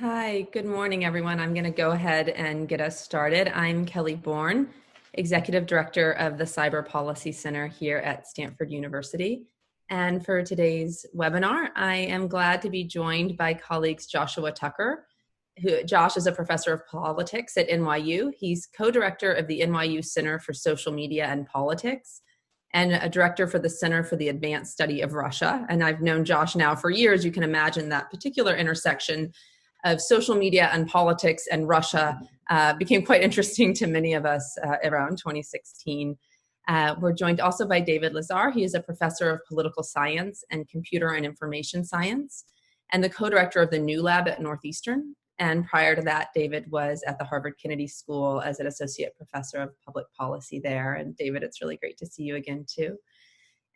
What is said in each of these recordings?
Hi, good morning, everyone. I'm going to go ahead and get us started. I'm Kelly Bourne, Executive Director of the Cyber Policy Center here at Stanford University. And for today's webinar, I am glad to be joined by colleagues Joshua Tucker. Josh is a professor of politics at NYU. He's co-director of the NYU Center for Social Media and Politics and a director for the Center for the Advanced Study of Russia. And I've known Josh now for years. You can imagine that particular intersection of social media and politics and Russia became quite interesting to many of us around 2016. We're joined also by David Lazar. He is a professor of political science and computer and information science and the co-director of the New Lab at Northeastern. And prior to that, David was at the Harvard Kennedy School as an associate professor of public policy there. And David, it's really great to see you again too.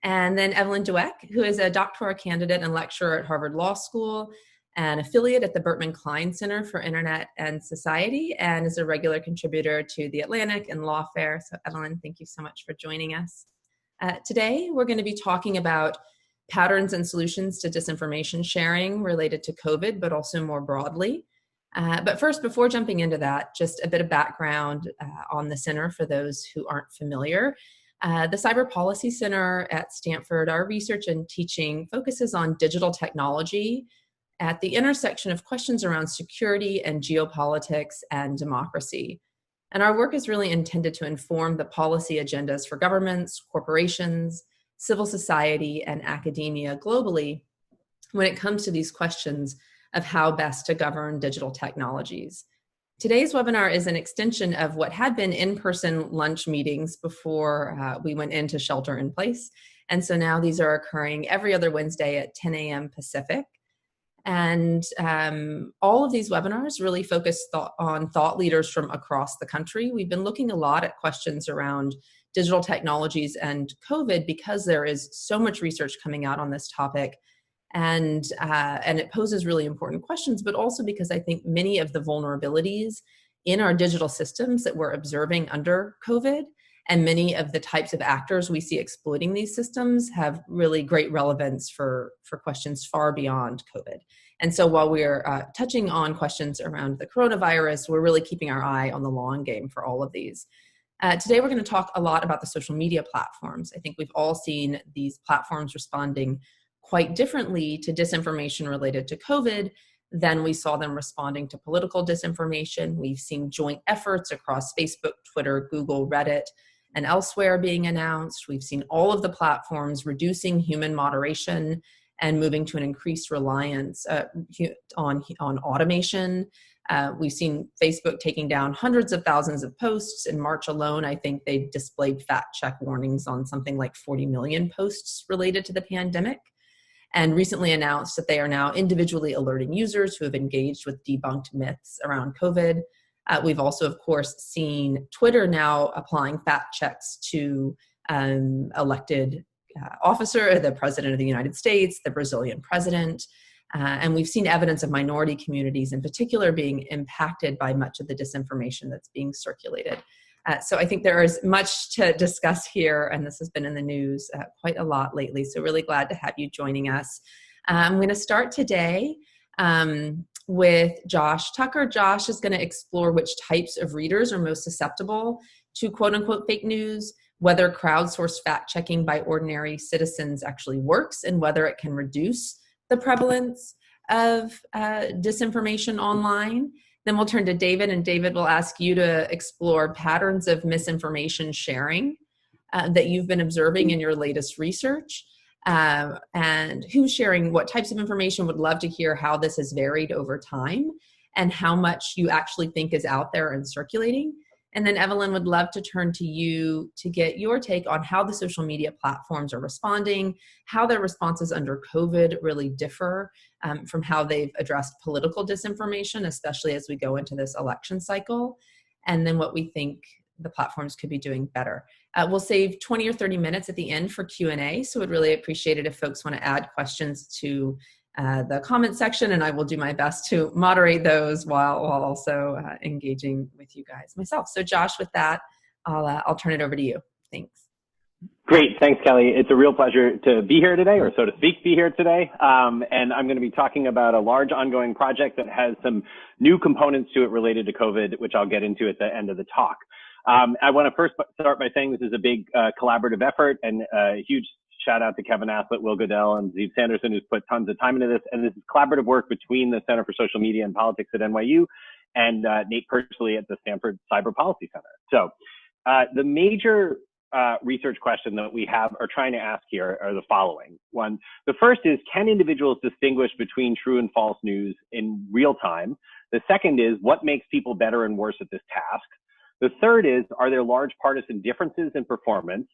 And then Evelyn Dweck, who is a doctoral candidate and lecturer at Harvard Law School, an affiliate at the Bertman Klein Center for Internet and Society, and is a regular contributor to The Atlantic and Lawfare. So Evelyn, thank you so much for joining us. Today, we're going to be talking about patterns and solutions to disinformation sharing related to COVID, but also more broadly. But first, before jumping into that, just a bit of background on the center for those who aren't familiar. The Cyber Policy Center at Stanford, our research and teaching focuses on digital technology at the intersection of questions around security and geopolitics and democracy. And our work is really intended to inform the policy agendas for governments, corporations, civil society, and academia globally when it comes to these questions of how best to govern digital technologies. Today's webinar is an extension of what had been in-person lunch meetings before we went into shelter in place. And so now these are occurring every other Wednesday at 10 a.m. Pacific. And all of these webinars really focus on thought leaders from across the country. We've been looking a lot at questions around digital technologies and COVID because there is so much research coming out on this topic. And it poses really important questions, but also because I think many of the vulnerabilities in our digital systems that we're observing under COVID and many of the types of actors we see exploiting these systems have really great relevance for questions far beyond COVID. And so while we're touching on questions around the coronavirus, we're really keeping our eye on the long game for all of these. Today, we're going to talk a lot about the social media platforms. I think we've all seen these platforms responding quite differently to disinformation related to COVID than we saw them responding to political disinformation. We've seen joint efforts across Facebook, Twitter, Google, Reddit, and elsewhere being announced. We've seen all of the platforms reducing human moderation and moving to an increased reliance on automation. We've seen Facebook taking down hundreds of thousands of posts. In March alone, I think they displayed fact check warnings on something like 40 million posts related to the pandemic, and recently announced that they are now individually alerting users who have engaged with debunked myths around COVID. We've also, of course, seen Twitter now applying fact checks to elected officer, the president of the United States, the Brazilian president. And we've seen evidence of minority communities in particular being impacted by much of the disinformation that's being circulated. So I think there is much to discuss here, and this has been in the news quite a lot lately. So really glad to have you joining us. I'm going to start today with Josh Tucker. Josh is going to explore which types of readers are most susceptible to quote unquote fake news, whether crowdsourced fact checking by ordinary citizens actually works, and whether it can reduce the prevalence of disinformation online. Then we'll turn to David, and David will ask you to explore patterns of misinformation sharing that you've been observing in your latest research. And who's sharing what types of information. Would love to hear how this has varied over time and how much you actually think is out there and circulating. And then Evelyn, would love to turn to you to get your take on how the social media platforms are responding, how their responses under COVID really differ from how they've addressed political disinformation, especially as we go into this election cycle, and then what we think the platforms could be doing better. We'll save 20 or 30 minutes at the end for Q&A, so we'd really appreciate it if folks want to add questions to the comment section, and I will do my best to moderate those while also engaging with you guys myself. So Josh, with that, I'll turn it over to you. Thanks. Great. Thanks, Kelly. It's a real pleasure to be here today, or so to speak, be here today. And I'm going to be talking about a large ongoing project that has some new components to it related to COVID, which I'll get into at the end of the talk. I want to first start by saying this is a big collaborative effort, and a huge shout out to Kevin Aslett, Will Goodell, and Zeev Sanderson, who's put tons of time into this. And this is collaborative work between the Center for Social Media and Politics at NYU and Nate Persley at the Stanford Cyber Policy Center. So the major research question that we are trying to ask here are the following. One, the first is, can individuals distinguish between true and false news in real time? The second is, what makes people better and worse at this task? The third is, are there large partisan differences in performance?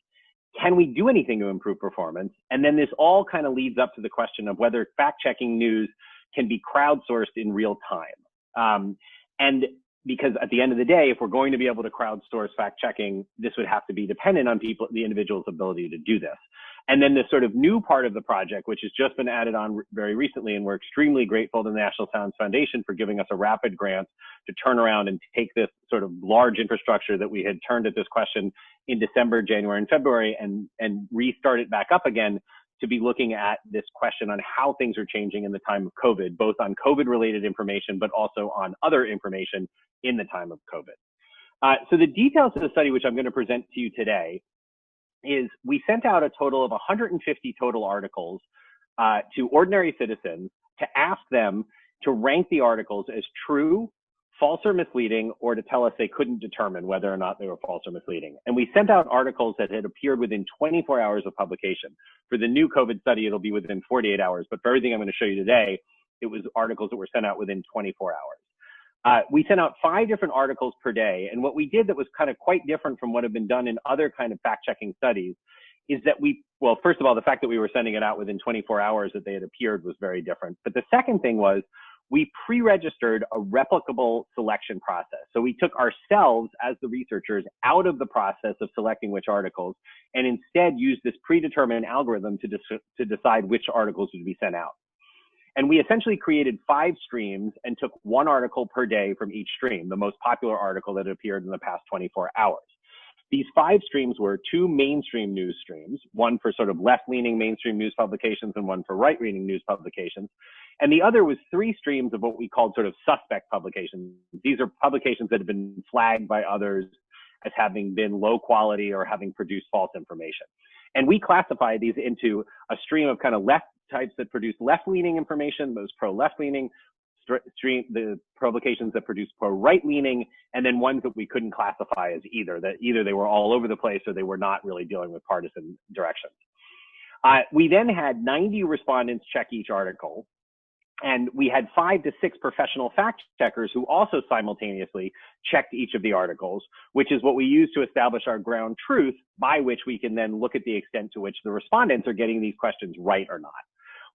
Can we do anything to improve performance? And then this all kind of leads up to the question of whether fact-checking news can be crowdsourced in real time. And because at the end of the day, if we're going to be able to crowdsource fact-checking, this would have to be dependent on the individual's ability to do this. And then this sort of new part of the project, which has just been added on very recently, and we're extremely grateful to the National Science Foundation for giving us a rapid grant to turn around and take this sort of large infrastructure that we had turned at this question in December, January, and February, and restart it back up again to be looking at this question on how things are changing in the time of COVID, both on COVID-related information, but also on other information in the time of COVID. So the details of the study, which I'm going to present to you today, is we sent out a total of 150 total articles to ordinary citizens to ask them to rank the articles as true, false, or misleading, or to tell us they couldn't determine whether or not they were false or misleading. And we sent out articles that had appeared within 24 hours of publication. For the new COVID study, it'll be within 48 hours. But for everything I'm going to show you today, it was articles that were sent out within 24 hours. We sent out 5 different articles per day. And what we did that was kind of quite different from what had been done in other kind of fact-checking studies is that well, first of all, the fact that we were sending it out within 24 hours that they had appeared was very different. But the second thing was we pre-registered a replicable selection process. So we took ourselves as the researchers out of the process of selecting which articles and instead used this predetermined algorithm to decide which articles would be sent out. And we essentially created 5 streams and took 1 article per day from each stream, the most popular article that appeared in the past 24 hours. These 5 streams were 2 mainstream news streams, one for sort of left-leaning mainstream news publications and one for right-leaning news publications. And the other was 3 streams of what we called sort of suspect publications. These are publications that have been flagged by others as having been low quality or having produced false information. And we classify these into a stream of kind of left types that produce left-leaning information, those pro-left-leaning, the publications that produce pro-right-leaning, and then ones that we couldn't classify as either, that either they were all over the place or they were not really dealing with partisan directions. We then had 90 respondents check each article, and we had 5 to 6 professional fact checkers who also simultaneously checked each of the articles, which is what we use to establish our ground truth, by which we can then look at the extent to which the respondents are getting these questions right or not.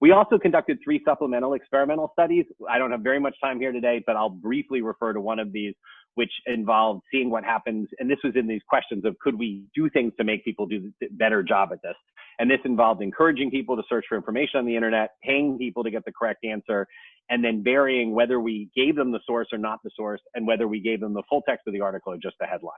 We also conducted 3 supplemental experimental studies. I don't have very much time here today, but I'll briefly refer to one of these, which involved seeing what happens. And this was in these questions of, could we do things to make people do a better job at this? And this involved encouraging people to search for information on the internet, paying people to get the correct answer, and then varying whether we gave them the source or not the source, and whether we gave them the full text of the article or just the headline.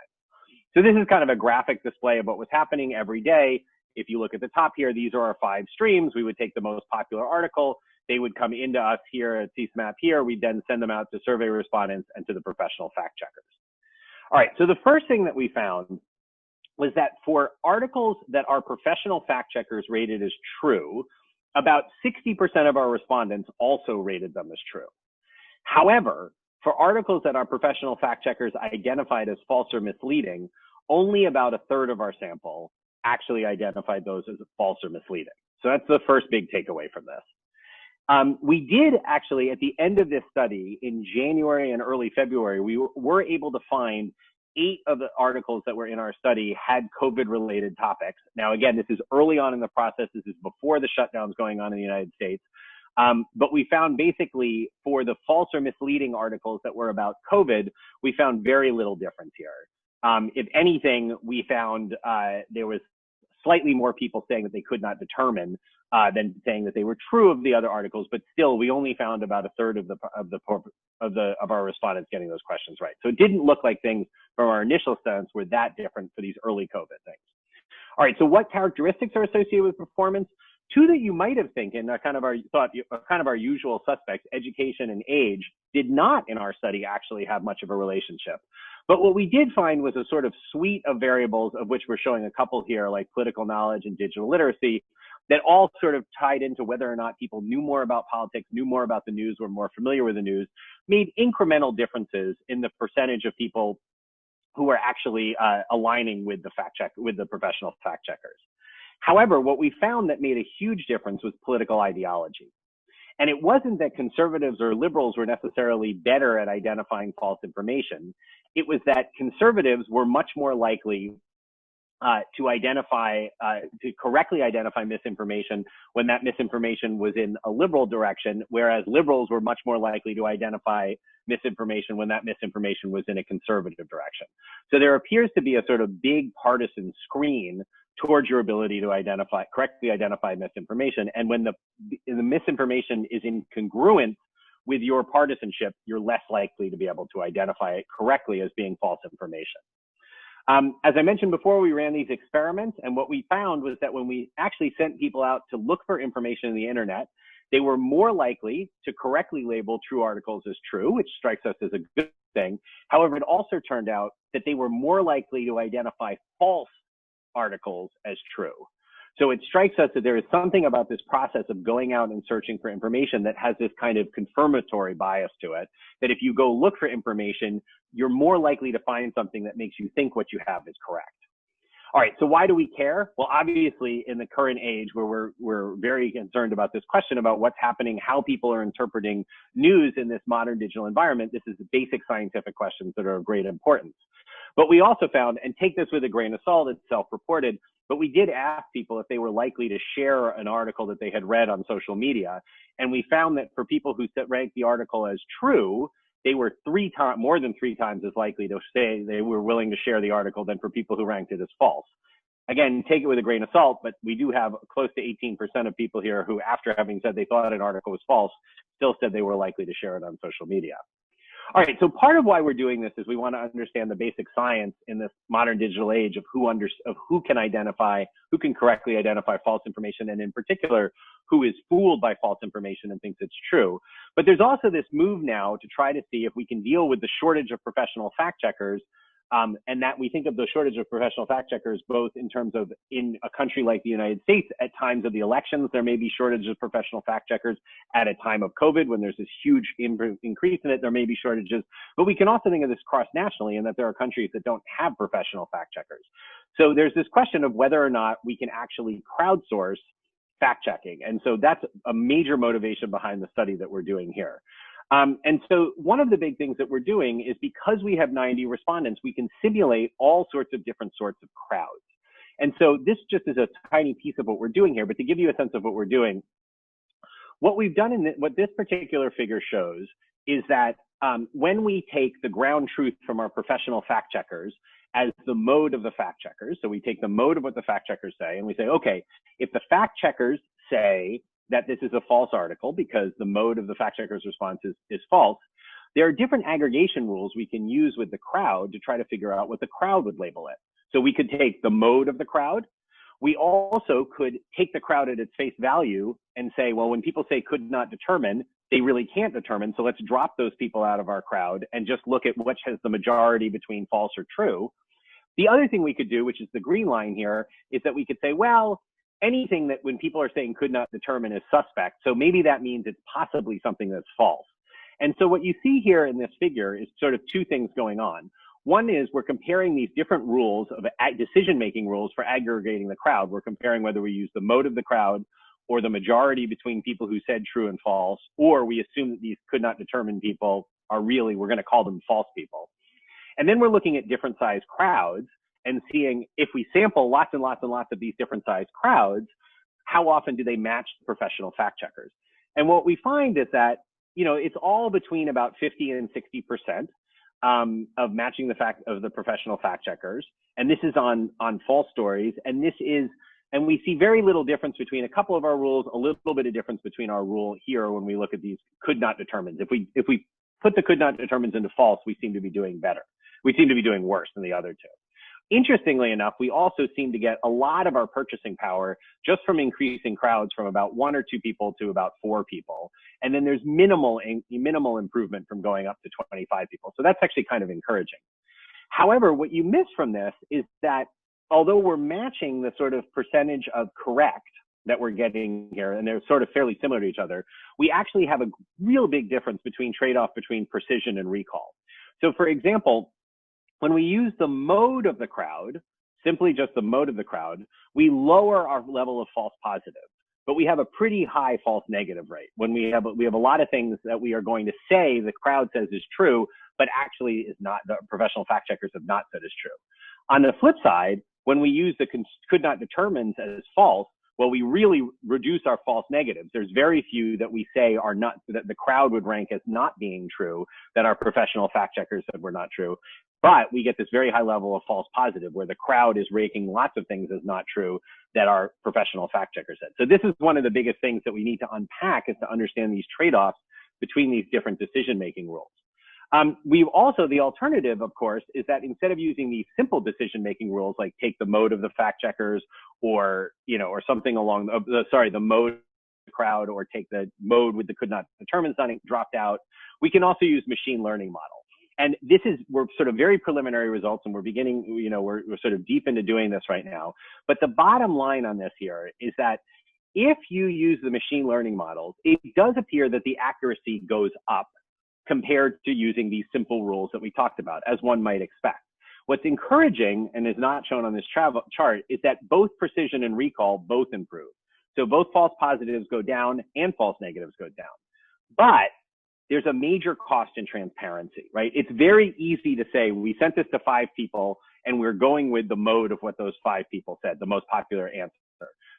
So this is kind of a graphic display of what was happening every day. If you look at the top here, these are our 5 streams. We would take the most popular article. They would come into us here at CSMAP here. We'd then send them out to survey respondents and to the professional fact checkers. All right, so the first thing that we found was that for articles that our professional fact checkers rated as true, about 60% of our respondents also rated them as true. However, for articles that our professional fact checkers identified as false or misleading, only about 1/3 of our sample actually identified those as false or misleading. So that's the first big takeaway from this. We did actually, at the end of this study in January and early February, we were able to find 8 of the articles that were in our study had COVID-related topics. Now, again, this is early on in the process. This is before the shutdowns going on in the United States. But we found basically for the false or misleading articles that were about COVID, we found very little difference here. If anything, we found there was slightly more people saying that they could not determine than saying that they were true of the other articles, but still we only found about 1/3 of our respondents getting those questions right. So it didn't look like things from our initial sense were that different for these early COVID things. All right, so what characteristics are associated with performance? Two that you might have thinking are kind of our usual suspects, education and age, did not in our study actually have much of a relationship. But what we did find was a sort of suite of variables, of which we're showing a couple here, like political knowledge and digital literacy, that all sort of tied into whether or not people knew more about politics, knew more about the news, were more familiar with the news, made incremental differences in the percentage of people who were actually aligning with the professional fact checkers. However, what we found that made a huge difference was political ideology. And it wasn't that conservatives or liberals were necessarily better at identifying false information. It was that conservatives were much more likely to correctly identify misinformation when that misinformation was in a liberal direction, whereas liberals were much more likely to identify misinformation when that misinformation was in a conservative direction. So there appears to be a sort of big partisan screen towards your ability to correctly identify misinformation. And when the misinformation is incongruent with your partisanship, you're less likely to be able to identify it correctly as being false information. As I mentioned before, we ran these experiments, and what we found was that when we actually sent people out to look for information in the internet, they were more likely to correctly label true articles as true, which strikes us as a good thing. However, it also turned out that they were more likely to identify false articles as true. So it strikes us that there is something about this process of going out and searching for information that has this kind of confirmatory bias to it, that if you go look for information, you're more likely to find something that makes you think what you have is correct. All right, so why do we care? Well, obviously, in the current age where we're very concerned about this question about what's happening, how people are interpreting news in this modern digital environment, this is the basic scientific questions that are of great importance. But we also found, and take this with a grain of salt, it's self-reported, but we did ask people if they were likely to share an article that they had read on social media. And we found that for people who ranked the article as true, they were more than three times as likely to say they were willing to share the article than for people who ranked it as false. Again, take it with a grain of salt, but we do have close to 18% of people here who, after having said they thought an article was false, still said they were likely to share it on social media. All right, so part of why we're doing this is we want to understand the basic science in this modern digital age of who can correctly identify false information, and in particular, who is fooled by false information and thinks it's true. But there's also this move now to try to see if we can deal with the shortage of professional fact checkers, and that we think of the shortage of professional fact checkers both in terms of in a country like the United States, at times of the elections, there may be shortage of professional fact checkers. At a time of COVID, when there's this huge increase in it, there may be shortages. But we can also think of this cross-nationally in that there are countries that don't have professional fact checkers. So there's this question of whether or not we can actually crowdsource fact checking. And so that's a major motivation behind the study that we're doing here. And so one of the big things that we're doing is because we have 90 respondents, we can simulate all sorts of different sorts of crowds. And so this just is a tiny piece of what we're doing here, but to give you a sense of what we're doing, what we've done what this particular figure shows is that when we take the ground truth from our professional fact checkers as the mode of the fact checkers, so we take the mode of what the fact checkers say and we say, okay, if the fact checkers say that this is a false article because the mode of the fact checker's response is false, there are different aggregation rules we can use with the crowd to try to figure out what the crowd would label it. So we could take the mode of the crowd. We also could take the crowd at its face value and say, well, when people say could not determine, they really can't determine. So let's drop those people out of our crowd and just look at which has the majority between false or true. The other thing we could do, which is the green line here, is that we could say, well, anything that when people are saying could not determine is suspect. So maybe that means it's possibly something that's false. And so what you see here in this figure is sort of two things going on. One is we're comparing these different rules of decision-making rules for aggregating the crowd. We're comparing whether we use the mode of the crowd or the majority between people who said true and false, or we assume that these could not determine people are really, we're going to call them false people. And then we're looking at different size crowds and seeing if we sample lots and lots and lots of these different sized crowds, how often do they match the professional fact checkers? And what we find is that, you know, it's all between about 50 and 60% of matching the professional fact checkers. And this is on false stories. And and we see very little difference between a couple of our rules, a little bit of difference between our rule here when we look at these could not determines. If we put the could not determines into false, we seem to be doing better. We seem to be doing worse than the other two. Interestingly enough, we also seem to get a lot of our purchasing power just from increasing crowds from about 1 or 2 people to about 4 people. And then there's minimal improvement from going up to 25 people. So that's actually kind of encouraging. However, what you miss from this is that although we're matching the sort of percentage of correct that we're getting here, and they're sort of fairly similar to each other, we actually have a real big difference between trade-off between precision and recall. So for example, when we use the mode of the crowd, simply just the mode of the crowd, we lower our level of false positives, but we have a pretty high false negative rate. When we have a lot of things that we are going to say the crowd says is true, but actually is not, the professional fact checkers have not said is true. On the flip side, when we use the could not determines as false, well, we really reduce our false negatives. There's very few that we say are not, that the crowd would rank as not being true, that our professional fact checkers said were not true. But we get this very high level of false positive where the crowd is ranking lots of things as not true that our professional fact checker said. So this is one of the biggest things that we need to unpack, is to understand these trade-offs between these different decision-making rules. We've also, the alternative, of course, is that instead of using these simple decision-making rules, like take the mode of the fact checkers, or, you know, or something along the mode of the crowd, or take the mode with the could not determine something dropped out, we can also use machine learning models. And this is, we're sort of very preliminary results, and we're beginning, you know, we're sort of deep into doing this right now. But the bottom line on this here is that if you use the machine learning models, it does appear that the accuracy goes up compared to using these simple rules that we talked about, as one might expect. What's encouraging, and is not shown on this chart, is that both precision and recall both improve. So both false positives go down and false negatives go down. But there's a major cost in transparency, right? It's very easy to say, we sent this to 5 people and we're going with the mode of what those 5 people said, the most popular answer.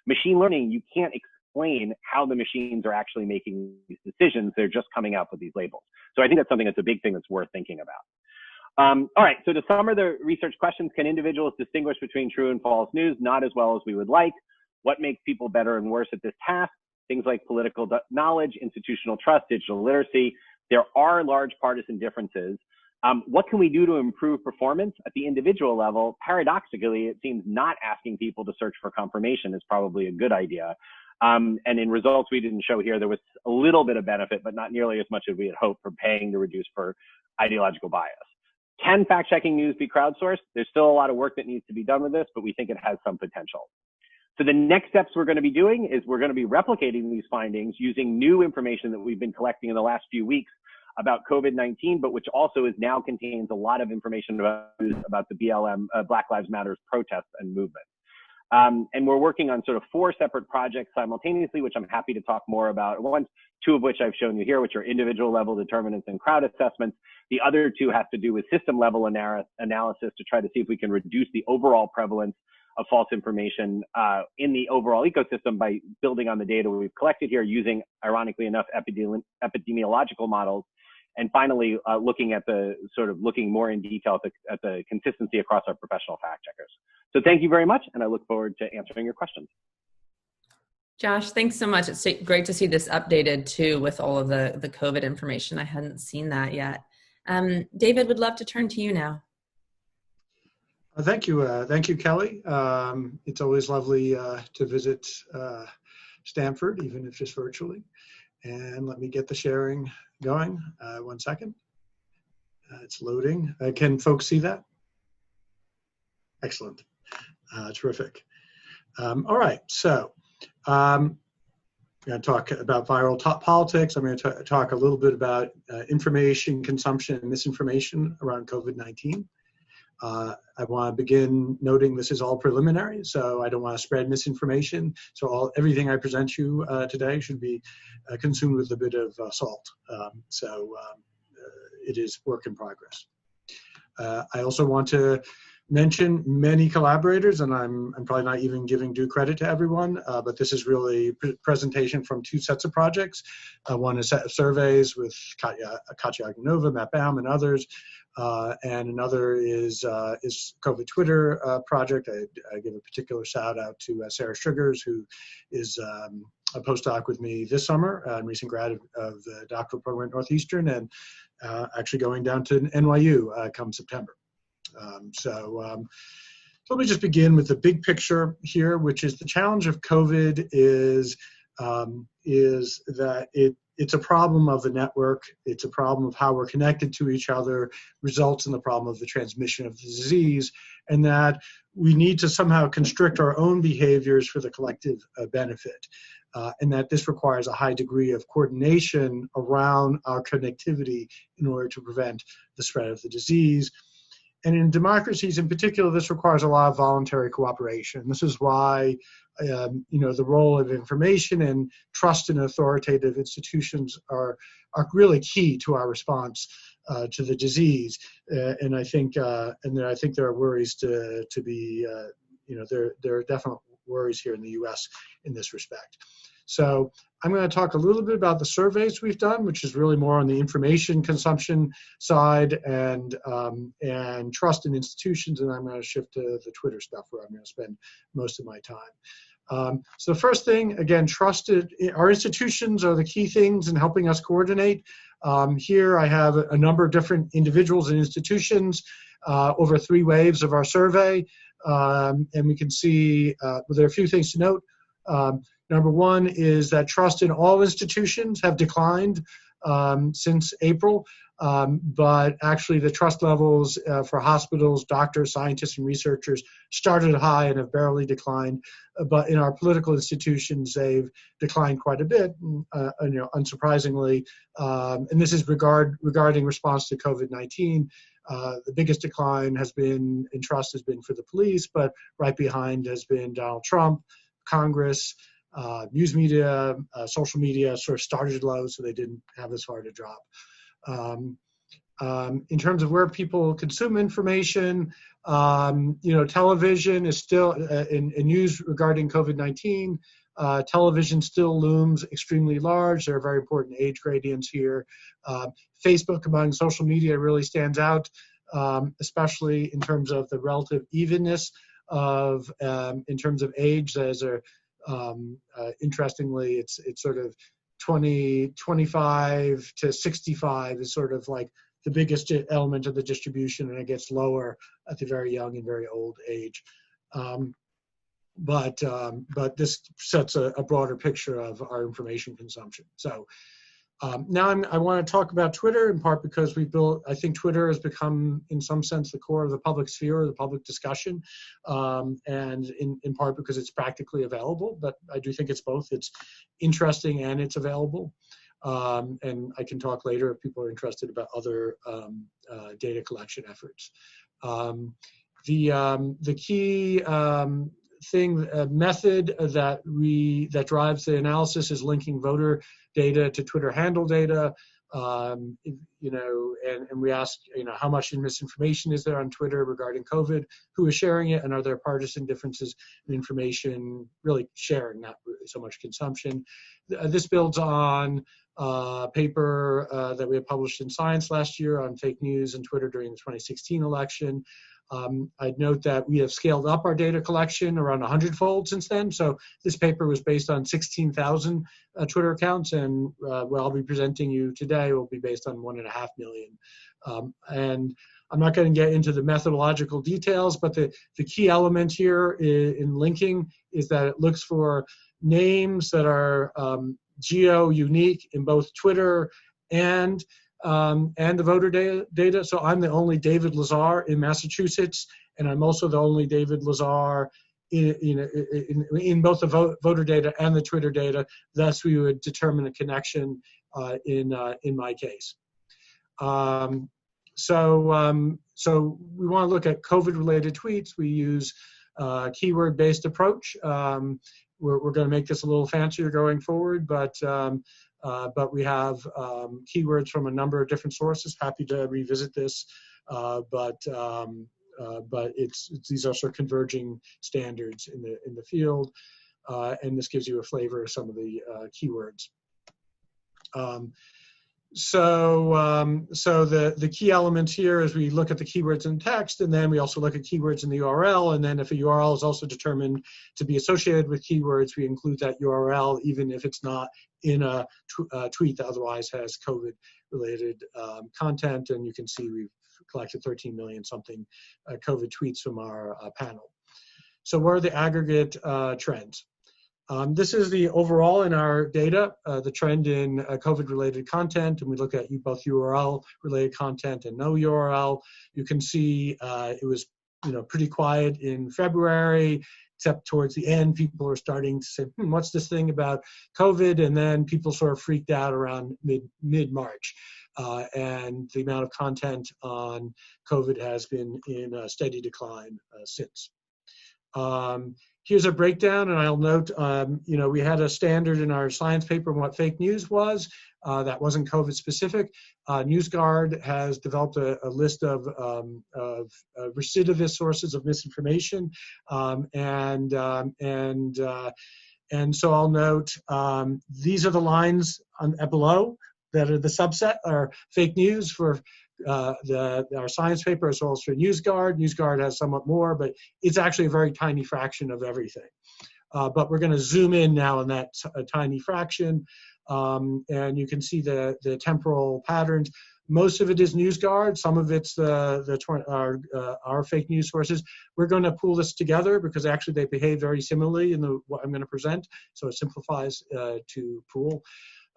Machine learning, you can't explain how the machines are actually making these decisions. They're just coming up with these labels. So I think that's something that's a big thing that's worth thinking about. All right, so to sum up the research questions, can individuals distinguish between true and false news? Not as well as we would like. What makes people better and worse at this task? Things like political knowledge, institutional trust, digital literacy. There are large partisan differences. What can we do to improve performance at the individual level? Paradoxically, it seems not asking people to search for confirmation is probably a good idea. And in results we didn't show here, there was a little bit of benefit, but not nearly as much as we had hoped for paying to reduce for ideological bias. Can fact-checking news be crowdsourced? There's still a lot of work that needs to be done with this, but we think it has some potential. So the next steps we're going to be doing is we're going to be replicating these findings using new information that we've been collecting in the last few weeks about COVID-19, but which also now contains a lot of information about the BLM, Black Lives Matter protests and movement. And we're working on sort of 4 separate projects simultaneously, which I'm happy to talk more about. 2 of which I've shown you here, which are individual level determinants and crowd assessments. The other 2 have to do with system level analysis to try to see if we can reduce the overall prevalence of false information in the overall ecosystem by building on the data we've collected here, using, ironically enough, epidemiological models. And finally, looking more in detail at the consistency across our professional fact checkers. So thank you very much, and I look forward to answering your questions. Josh, thanks so much. It's great to see this updated too with all of the COVID information. I hadn't seen that yet. David, would love to turn to you now. Thank you, Kelly. It's always lovely to visit Stanford, even if just virtually. And let me get the sharing going. 1 second. It's loading. Can folks see that? Excellent. Terrific. All right, so I'm going to talk about viral politics. I'm going to talk a little bit about information consumption and misinformation around COVID-19. I want to begin noting this is all preliminary, so I don't want to spread misinformation. So everything I present you today should be consumed with a bit of salt. It is work in progress. I also want to mention many collaborators, and I'm probably not even giving due credit to everyone, but this is really a presentation from 2 sets of projects. One is a set of surveys with Katya Agnova, Matt Baum, and others, and another is COVID Twitter project. I give a particular shout out to Sarah Sugars, who is a postdoc with me this summer, and recent grad of the doctoral program at Northeastern, and actually going down to NYU come September. So let me just begin with the big picture here, which is the challenge of COVID is that it's a problem of the network. It's a problem of how we're connected to each other, results in the problem of the transmission of the disease, and that we need to somehow constrict our own behaviors for the collective benefit. And that this requires a high degree of coordination around our connectivity in order to prevent the spread of the disease. And in democracies in particular, this requires a lot of voluntary cooperation. This is why the role of information and trust in authoritative institutions are really key to our response to the disease. And I think there are worries to be, there are definite worries here in the U.S. in this respect. So I'm going to talk a little bit about the surveys we've done, which is really more on the information consumption side and trust in institutions, and I'm going to shift to the Twitter stuff where I'm going to spend most of my time. So the first thing, again, trusted. Our institutions are the key things in helping us coordinate. Here I have a number of different individuals and institutions over 3 waves of our survey, and we can see there are a few things to note. Number one is that trust in all institutions have declined since April, but actually the trust levels for hospitals, doctors, scientists, and researchers started high and have barely declined. But in our political institutions, they've declined quite a bit, unsurprisingly. And this is regarding response to COVID-19. The biggest decline in trust has been for the police, but right behind has been Donald Trump, Congress, news media, social media sort of started low, so they didn't have as far to drop. In terms of where people consume information, television is still, in news regarding COVID-19, television still looms extremely large. There are very important age gradients here. Facebook among social media really stands out, especially in terms of the relative evenness of, in terms of age. Interestingly, it's sort of 25 to 65 is sort of like the biggest element of the distribution, and it gets lower at the very young and very old age. But this sets a broader picture of our information consumption. So now I want to talk about Twitter, in part because I think Twitter has become, in some sense, the core of the public sphere, the public discussion, and in part because it's practically available, but I do think it's both. It's interesting and it's available. And I can talk later if people are interested about other data collection efforts. The key method that drives the analysis is linking voter data to Twitter handle data, and we ask, how much misinformation is there on Twitter regarding COVID, who is sharing it, and are there partisan differences in information really sharing, not so much consumption. This builds on a paper that we had published in Science last year on fake news and Twitter during the 2016 election. I'd note that we have scaled up our data collection around 100-fold since then. So this paper was based on 16,000 Twitter accounts, and what I'll be presenting you today will be based on 1.5 million. And I'm not going to get into the methodological details, but the key element here in linking is that it looks for names that are geo-unique in both Twitter and the voter data. So I'm the only David Lazar in Massachusetts, and I'm also the only David Lazar in both the voter data and the Twitter data. Thus, we would determine a connection in my case. So we want to look at COVID-related tweets. We use a keyword-based approach. We're going to make this a little fancier going forward, but we have keywords from a number of different sources. Happy to revisit this, but these are sort of converging standards in the field, and this gives you a flavor of some of the keywords. So the key elements here is we look at the keywords in text, and then we also look at keywords in the URL, and then if a URL is also determined to be associated with keywords, we include that URL even if it's not in a tweet that otherwise has COVID-related content. And you can see we've collected 13 million something COVID tweets from our panel. So what are the aggregate trends? This is the overall in our data, the trend in COVID-related content, and we look at both URL-related content and no URL. You can see it was pretty quiet in February, except towards the end, people are starting to say, what's this thing about COVID? And then people sort of freaked out around mid-March. And the amount of content on COVID has been in a steady decline since. Here's a breakdown, and I'll note, we had a standard in our science paper on what fake news was. That wasn't COVID specific. NewsGuard has developed a list of recidivist sources of misinformation, and so I'll note these are the lines below that are the subset are fake news for our science paper as well as for NewsGuard. NewsGuard has somewhat more, but it's actually a very tiny fraction of everything. But we're going to zoom in now on that tiny fraction, and you can see the temporal patterns. Most of it is NewsGuard. Some of it's our fake news sources. We're going to pull this together because actually they behave very similarly in what I'm going to present, so it simplifies to pool.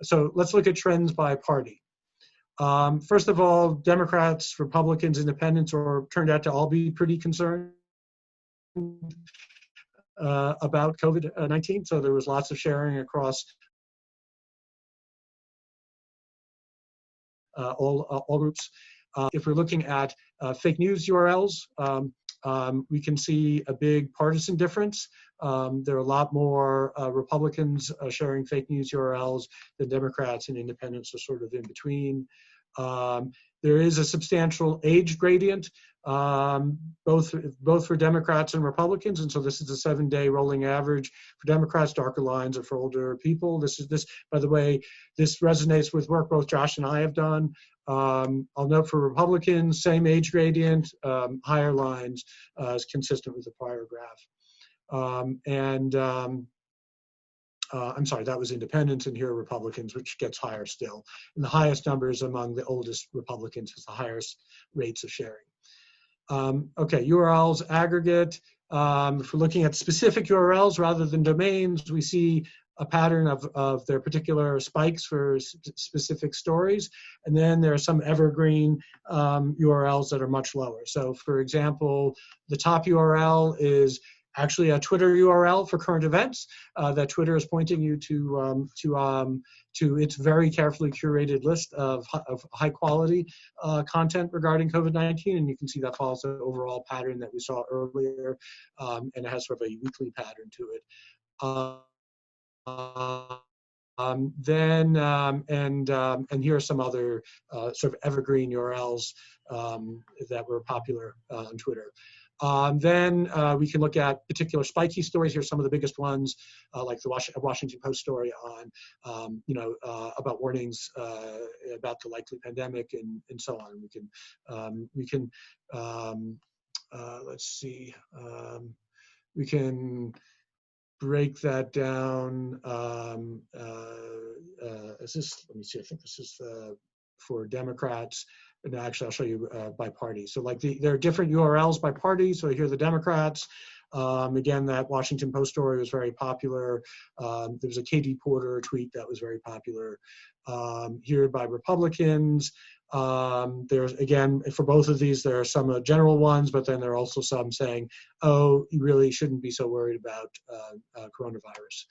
So let's look at trends by party. First of all, Democrats, Republicans, Independents turned out to all be pretty concerned about COVID-19. So there was lots of sharing across all groups. If we're looking at fake news URLs, we can see a big partisan difference. There are a lot more Republicans sharing fake news URLs than Democrats, and Independents are sort of in between. There is a substantial age gradient, both for Democrats and Republicans, and so this is a 7-day rolling average. For Democrats, darker lines are for older people. This, by the way, this resonates with work both Josh and I have done. I'll note for Republicans, same age gradient, higher lines is consistent with the prior graph. I'm sorry, that was Independents, and here are Republicans, which gets higher still. And the highest numbers among the oldest Republicans is the highest rates of sharing. Okay, URLs aggregate. If we're looking at specific URLs rather than domains, we see a pattern of their particular spikes for specific stories. And then there are some evergreen URLs that are much lower. So for example, the top URL is actually a Twitter URL for current events that Twitter is pointing you to its very carefully curated list of high quality content regarding COVID-19, and you can see that follows the overall pattern that we saw earlier, and it has sort of a weekly pattern to it. And here are some other sort of evergreen URLs that were popular on Twitter. Then we can look at particular spiky stories. Here's some of the biggest ones, like the Washington Post story on, about warnings about the likely pandemic and so on. Let's see, we can break that down. Is this? Let me see. I think this is for Democrats. And actually, I'll show you by party. So like there are different URLs by party. So here are the Democrats. Again, that Washington Post story was very popular. There was a Katie Porter tweet that was very popular. Here by Republicans. There's, again, for both of these, there are some general ones, but then there are also some saying, oh, you really shouldn't be so worried about coronavirus.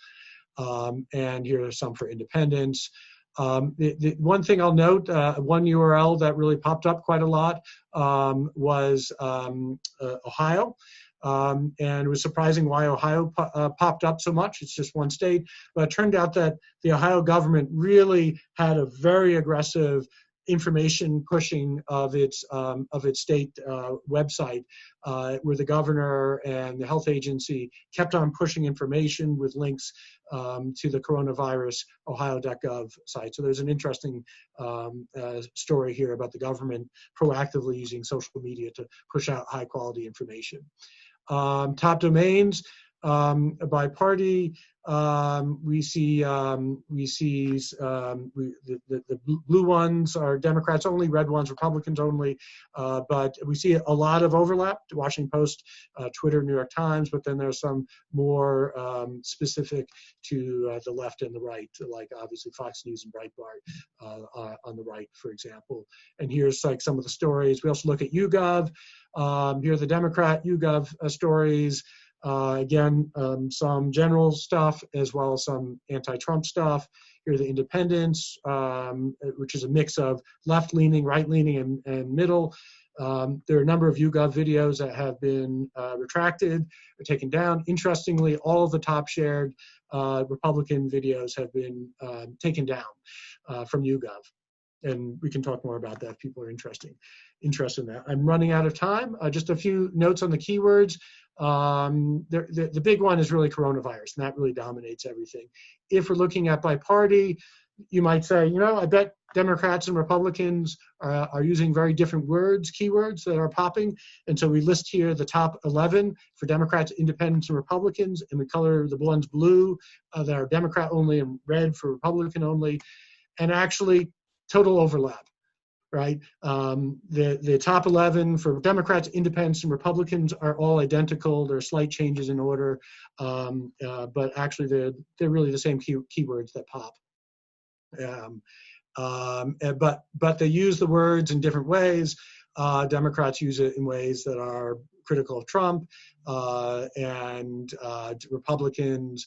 And here are some for Independents. The one thing I'll note, one URL that really popped up quite a lot was Ohio. And it was surprising why Ohio popped up so much. It's just one state. But it turned out that the Ohio government really had a very aggressive information pushing of its state website, where the governor and the health agency kept on pushing information with links to the coronavirus ohio.gov site. So there's an interesting story here about the government proactively using social media to push out high quality information. Top domains. By party, we see the blue ones are Democrats only, red ones Republicans only, but we see a lot of overlap. Washington Post, Twitter, New York Times, but then there's some more specific to the left and the right, like obviously Fox News and Breitbart on the right, for example. And here's like some of the stories. We also look at YouGov. Here are the Democrat YouGov stories. Again, some general stuff as well as some anti-Trump stuff. Here are the independents, which is a mix of left-leaning, right-leaning, and middle. There are a number of YouGov videos that have been retracted or taken down. Interestingly, all of the top shared Republican videos have been taken down from YouGov. And we can talk more about that if people are interested in that. I'm running out of time. Just a few notes on the keywords. The big one is really coronavirus, and that really dominates everything. If we're looking at by party, you might say, you know, I bet Democrats and Republicans are using very different words, keywords that are popping. And so we list here the top 11 for Democrats, Independents, and Republicans, and we color the ones blue that are Democrat only and red for Republican only. And actually, total overlap, right? The top 11 for Democrats, Independents, and Republicans are all identical. There are slight changes in order, but actually they're really the same keywords that pop. But they use the words in different ways. Democrats use it in ways that are critical of Trump, and Republicans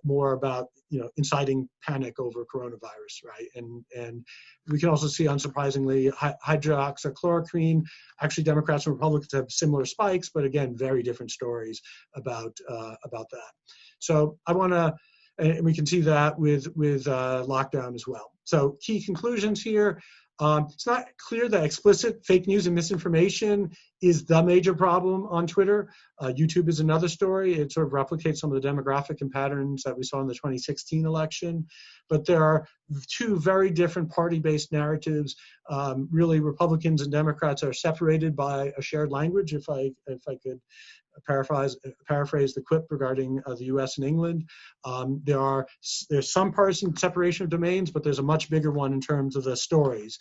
more about, you know, inciting panic over coronavirus, right? And we can also see, unsurprisingly, hydroxychloroquine. Actually, Democrats and Republicans have similar spikes, but again, very different stories about that. So I want to, and we can see that with lockdown as well. So key conclusions here. It's not clear that explicit fake news and misinformation is the major problem on Twitter. YouTube is another story. It sort of replicates some of the demographic and patterns that we saw in the 2016 election. But there are two very different party-based narratives. Really, Republicans and Democrats are separated by a shared language, if I could paraphrase the quip regarding the U.S. and England. There's some partisan separation of domains, but there's a much bigger one in terms of the stories.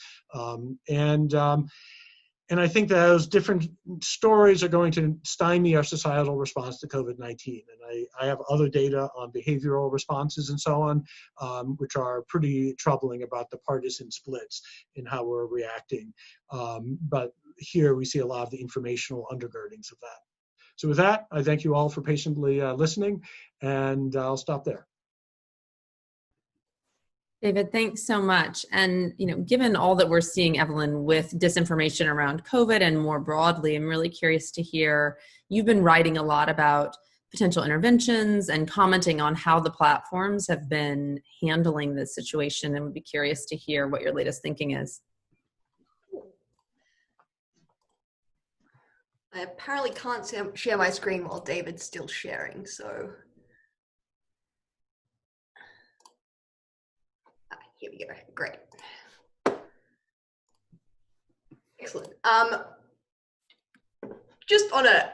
And I think those different stories are going to stymie our societal response to COVID-19. And I have other data on behavioral responses and so on, which are pretty troubling about the partisan splits in how we're reacting. But here we see a lot of the informational undergirdings of that. So with that, I thank you all for patiently listening, and I'll stop there. David, thanks so much. And, you know, given all that we're seeing, Evelyn, with disinformation around COVID and more broadly, I'm really curious to hear, you've been writing a lot about potential interventions and commenting on how the platforms have been handling this situation, and would be curious to hear what your latest thinking is. I apparently can't share my screen while David's still sharing, so. Here we go, great. Excellent. Just on a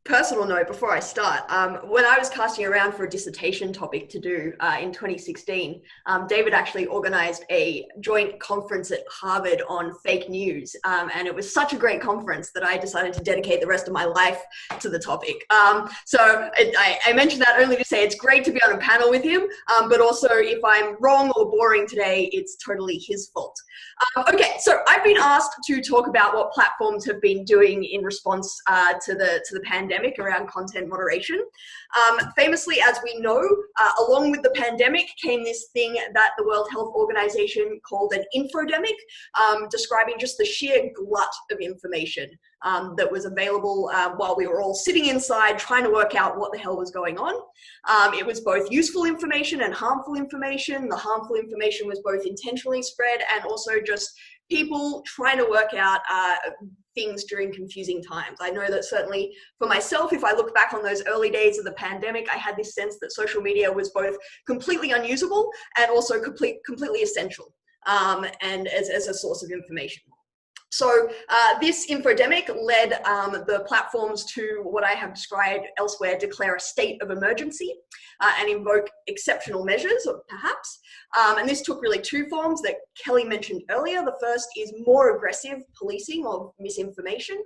personal note, before I start, when I was casting around for a dissertation topic to do in 2016, David actually organized a joint conference at Harvard on fake news. And it was such a great conference that I decided to dedicate the rest of my life to the topic. So I mentioned that only to say it's great to be on a panel with him, but also if I'm wrong or boring today, it's totally his fault. Okay, so I've been asked to talk about what platforms have been doing in response to the pandemic around content moderation. Famously, as we know, along with the pandemic came this thing that the World Health Organization called an infodemic, describing just the sheer glut of information that was available while we were all sitting inside trying to work out what the hell was going on. It was both useful information and harmful information. The harmful information was both intentionally spread and also just people trying to work out things during confusing times. I know that certainly for myself, if I look back on those early days of the pandemic, I had this sense that social media was both completely unusable and also completely essential and as a source of information. So this infodemic led the platforms to what I have described elsewhere, declare a state of emergency and invoke exceptional measures, perhaps. And this took really two forms that Kelly mentioned earlier. The first is more aggressive policing of misinformation,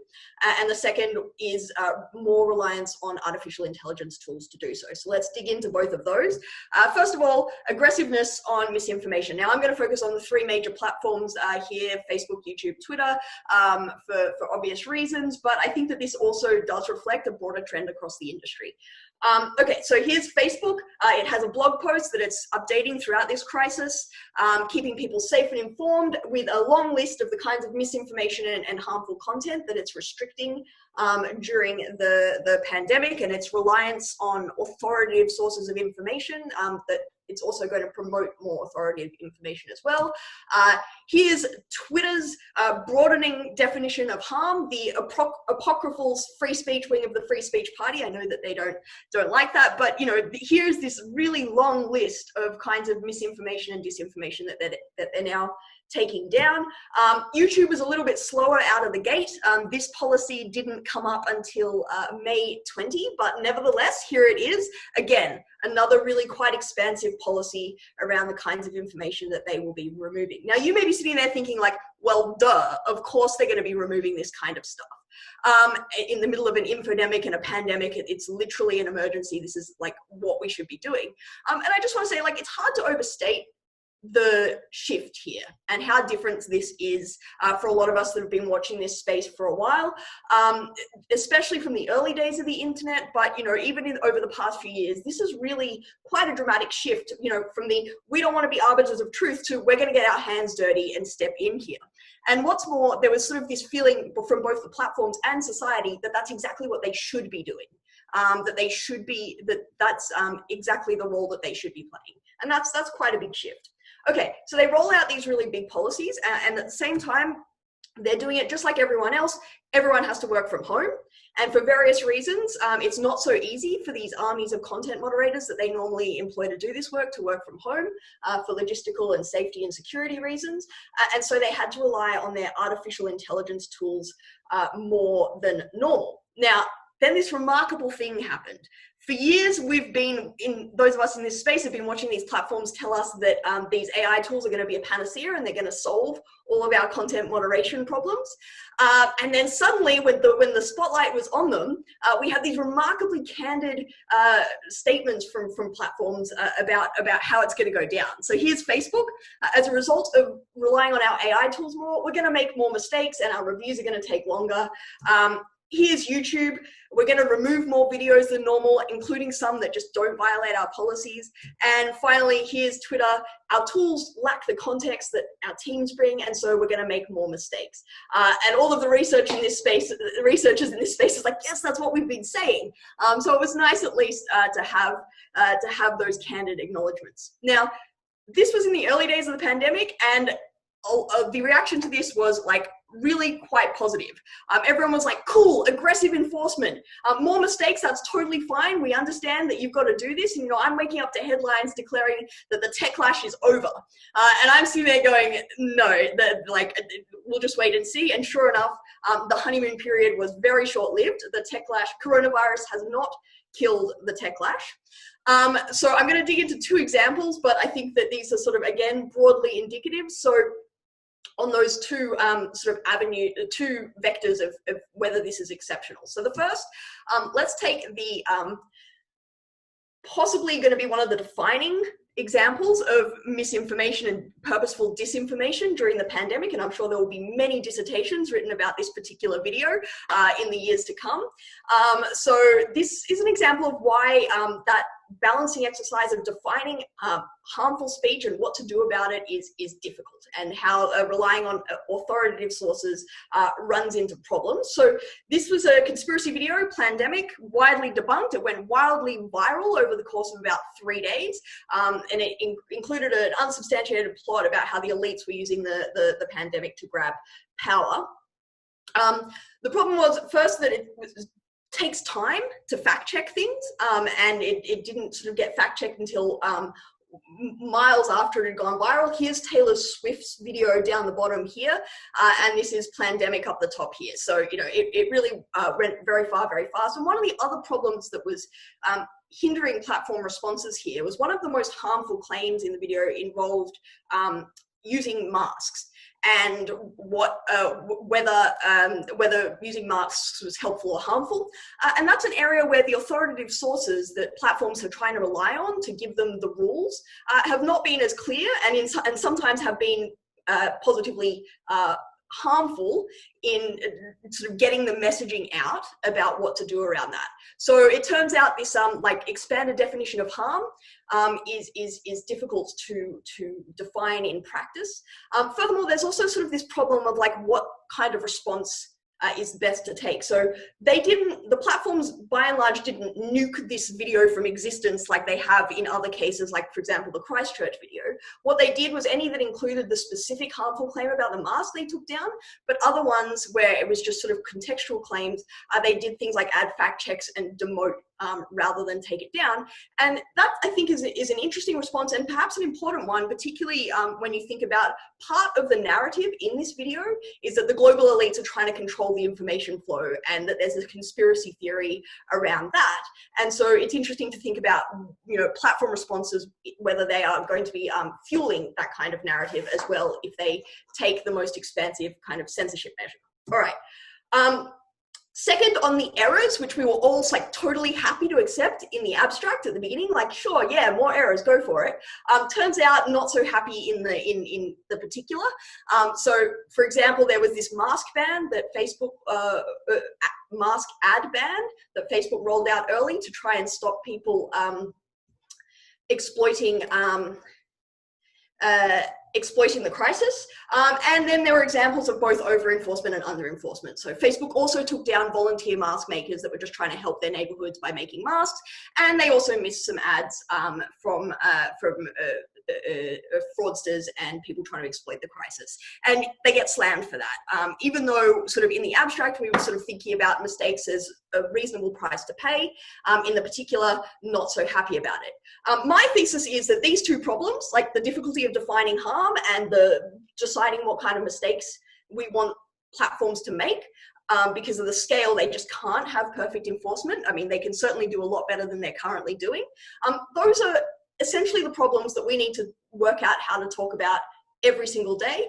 and the second is more reliance on artificial intelligence tools to do so. So let's dig into both of those. First of all, aggressiveness on misinformation. Now I'm going to focus on the three major platforms here: Facebook, YouTube, Twitter, for obvious reasons, but I think that this also does reflect a broader trend across the industry. Okay, so here's Facebook. It has a blog post that it's updating throughout this crisis, keeping people safe and informed, with a long list of the kinds of misinformation and harmful content that it's restricting during the pandemic, and its reliance on authoritative sources of information that it's also going to promote more authoritative information as well. Here's Twitter's broadening definition of harm, the apocryphal free speech wing of the Free Speech Party. I know that they don't like that, but here's this really long list of kinds of misinformation and disinformation that they're now taking down. YouTube was a little bit slower out of the gate. This policy didn't come up until May 20, but nevertheless, here it is. Again, another really quite expansive policy around the kinds of information that they will be removing. Now, you may be sitting there thinking like, well, duh, of course they're going to be removing this kind of stuff. In the middle of an infodemic and a pandemic, it's literally an emergency. This is like what we should be doing. And I just want to say, like, it's hard to overstate the shift here and how different this is for a lot of us that have been watching this space for a while, especially from the early days of the internet, but even over the past few years, this is really quite a dramatic shift, from the we don't want to be arbiters of truth to we're going to get our hands dirty and step in here. And what's more, there was sort of this feeling from both the platforms and society that that's exactly what they should be doing. That's exactly the role that they should be playing. And that's quite a big shift. Okay, so they roll out these really big policies, and at the same time, they're doing it just like everyone else. Everyone has to work from home, and for various reasons, it's not so easy for these armies of content moderators that they normally employ to do this work to work from home for logistical and safety and security reasons, and so they had to rely on their artificial intelligence tools more than normal. Now, then this remarkable thing happened. For years, those of us in this space have been watching these platforms tell us that these AI tools are going to be a panacea and they're going to solve all of our content moderation problems. And then suddenly, when the spotlight was on them, we had these remarkably candid statements from platforms about how it's going to go down. So here's Facebook. As a result of relying on our AI tools more, we're going to make more mistakes and our reviews are going to take longer. Here's YouTube. We're going to remove more videos than normal, including some that just don't violate our policies. And finally, here's Twitter. Our tools lack the context that our teams bring, and so we're going to make more mistakes. And all of the researchers in this space is like, yes, that's what we've been saying. So it was nice at least to have those candid acknowledgements. Now, this was in the early days of the pandemic, and the reaction to this was like really quite positive. Everyone was like, cool, aggressive enforcement, more mistakes, that's totally fine. We understand that you've got to do this. And I'm waking up to headlines declaring that the techlash is over. And I'm sitting there going, no, we'll just wait and see. And sure enough, the honeymoon period was very short-lived. The techlash, coronavirus has not killed the techlash. So I'm going to dig into two examples, but I think that these are sort of, again, broadly indicative. So on those two two vectors of whether this is exceptional. So the first, let's take the possibly going to be one of the defining examples of misinformation and purposeful disinformation during the pandemic, and I'm sure there will be many dissertations written about this particular video in the years to come. So this is an example of why that balancing exercise of defining harmful speech and what to do about it is difficult, and how relying on authoritative sources runs into problems. So this was a conspiracy video, Plandemic, widely debunked. It went wildly viral over the course of about 3 days, and it included an unsubstantiated plot about how the elites were using the pandemic to grab power. The problem was, first, that it takes time to fact check things, and it didn't sort of get fact checked until miles after it had gone viral. Here's Taylor Swift's video down the bottom here, and this is Plandemic up the top here. So, you know, it really went very far, very fast. And one of the other problems that was hindering platform responses here was one of the most harmful claims in the video involved using masks, and whether using masks was helpful or harmful. And that's an area where the authoritative sources that platforms are trying to rely on to give them the rules have not been as clear, and sometimes have been positively harmful in sort of getting the messaging out about what to do around that. So it turns out this like expanded definition of harm is difficult to define in practice. Furthermore, there's also sort of this problem of like what kind of response is best to take. So the platforms by and large didn't nuke this video from existence like they have in other cases, like for example, the Christchurch video. What they did was any that included the specific harmful claim about the mask they took down, but other ones where it was just sort of contextual claims, they did things like add fact checks and demote rather than take it down. And that, I think, is an interesting response, and perhaps an important one, particularly when you think about part of the narrative in this video is that the global elites are trying to control the information flow, and that there's a conspiracy theory around that. And so it's interesting to think about, you know, platform responses, whether they are going to be fueling that kind of narrative as well, if they take the most expansive kind of censorship measure. All right. Second, on the errors, which we were all like totally happy to accept in the abstract at the beginning, like, sure, yeah, more errors, go for it. Turns out not so happy in the particular. So for example, there was this mask ban that Facebook, mask ad ban that Facebook rolled out early to try and stop people exploiting the crisis. And then there were examples of both over-enforcement and under-enforcement. So Facebook also took down volunteer mask makers that were just trying to help their neighborhoods by making masks. And they also missed some ads from fraudsters and people trying to exploit the crisis. And they get slammed for that. Even though sort of in the abstract, we were sort of thinking about mistakes as a reasonable price to pay, in the particular, not so happy about it. My thesis is that these two problems, like the difficulty of defining harm and the deciding what kind of mistakes we want platforms to make, because of the scale, they just can't have perfect enforcement. I mean, they can certainly do a lot better than they're currently doing. Those are essentially the problems that we need to work out how to talk about every single day.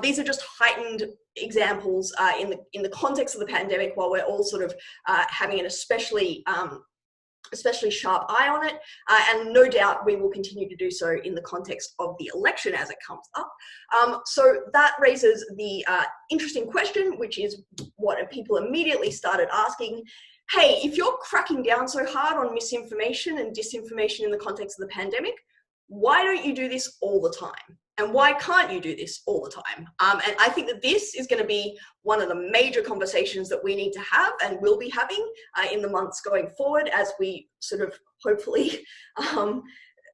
These are just heightened examples in the context of the pandemic, while we're all sort of having an especially sharp eye on it, and no doubt we will continue to do so in the context of the election as it comes up. So that raises the interesting question, which is what people immediately started asking. Hey, if you're cracking down so hard on misinformation and disinformation in the context of the pandemic, why don't you do this all the time? And why can't you do this all the time? And I think that this is going to be one of the major conversations that we need to have and will be having in the months going forward, as we sort of hopefully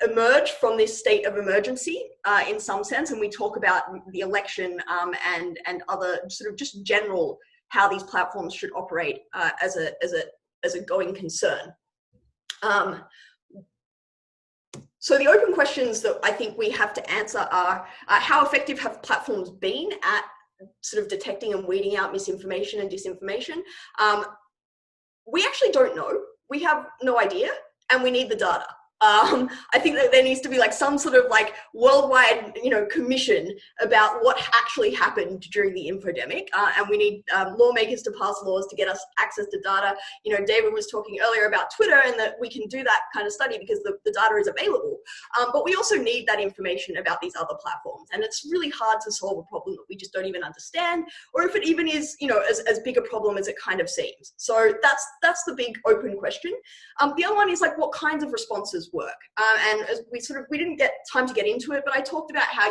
emerge from this state of emergency in some sense, and we talk about the election and other sort of just general how these platforms should operate as a going concern. So the open questions that I think we have to answer are, how effective have platforms been at sort of detecting and weeding out misinformation and disinformation? We actually don't know. We have no idea, and we need the data. I think that there needs to be like some sort of like worldwide, commission about what actually happened during the infodemic, and we need lawmakers to pass laws to get us access to data. David was talking earlier about Twitter, and that we can do that kind of study because the data is available. But we also need that information about these other platforms, and it's really hard to solve a problem that we just don't even understand, or if it even is, as big a problem as it kind of seems. So that's the big open question. The other one is like, what kinds of responses work, and as we didn't get time to get into it, but I talked about how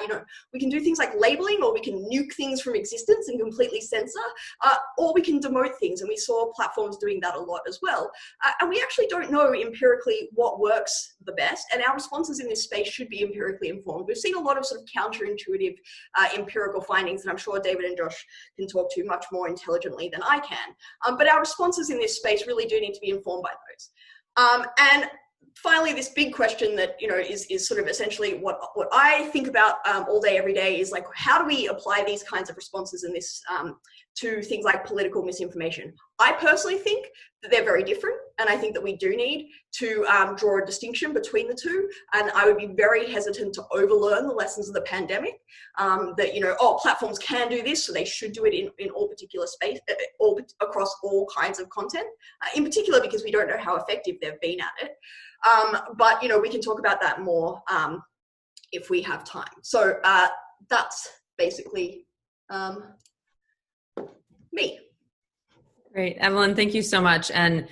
we can do things like labeling, or we can nuke things from existence and completely censor, or we can demote things, and we saw platforms doing that a lot as well. And we actually don't know empirically what works the best, and our responses in this space should be empirically informed. We've seen a lot of sort of counterintuitive empirical findings that I'm sure David and Josh can talk to much more intelligently than I can, but our responses in this space really do need to be informed by those. And finally, this big question that, you know, is sort of essentially what I think about all day, every day is like, how do we apply these kinds of responses in this to things like political misinformation? I personally think that they're very different, and I think that we do need to draw a distinction between the two. And I would be very hesitant to overlearn the lessons of the pandemic. That, you know, oh, platforms can do this, so they should do it in all particular space, all across all kinds of content. In particular, because we don't know how effective they've been at it. But, you know, we can talk about that more if we have time. So that's basically me. Great. Evelyn, thank you so much. And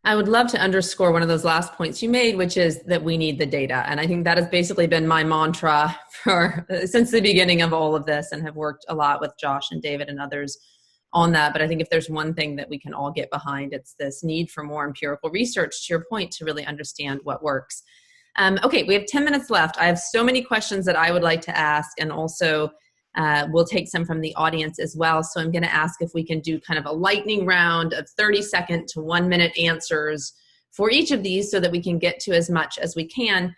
I would love to underscore one of those last points you made, which is that we need the data. And I think that has basically been my mantra since the beginning of all of this, and have worked a lot with Josh and David and others on that. But I think if there's one thing that we can all get behind, it's this need for more empirical research, to your point, to really understand what works. Okay, we have 10 minutes left. I have so many questions that I would like to ask, and also we'll take some from the audience as well. So I'm going to ask if we can do kind of a lightning round of 30-second to 1-minute answers for each of these, so that we can get to as much as we can.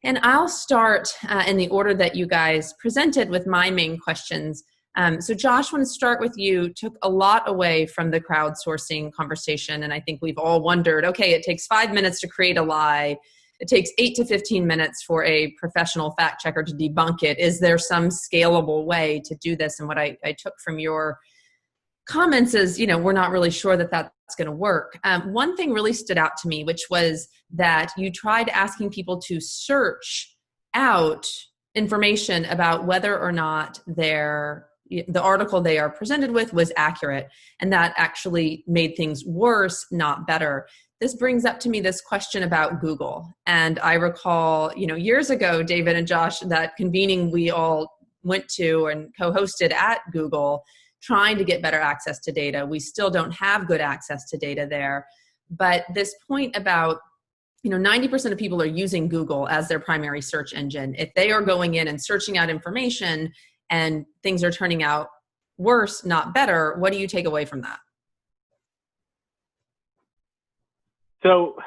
And I'll start in the order that you guys presented with my main questions. So Josh, I want to start with you. Took a lot away from the crowdsourcing conversation. And I think we've all wondered, okay, it takes 5 minutes to create a lie. It takes 8 to 15 minutes for a professional fact checker to debunk it. Is there some scalable way to do this? And what I took from your comments is, you know, we're not really sure that that's going to work. One thing really stood out to me, which was that you tried asking people to search out information about whether or not the article they are presented with was accurate. And that actually made things worse, not better. This brings up to me this question about Google. And I recall, you know, years ago, David and Josh, that convening we all went to and co-hosted at Google, trying to get better access to data. We still don't have good access to data there. But this point about, you know, 90% of people are using Google as their primary search engine. If they are going in and searching out information and things are turning out worse, not better, what do you take away from that? So,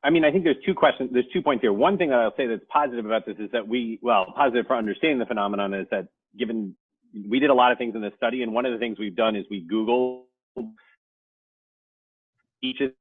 I mean, I think there's 2 questions, there's 2 points here. One thing that I'll say that's positive about this is that positive for understanding the phenomenon is that given we did a lot of things in this study, and one of the things we've done is we Googled each of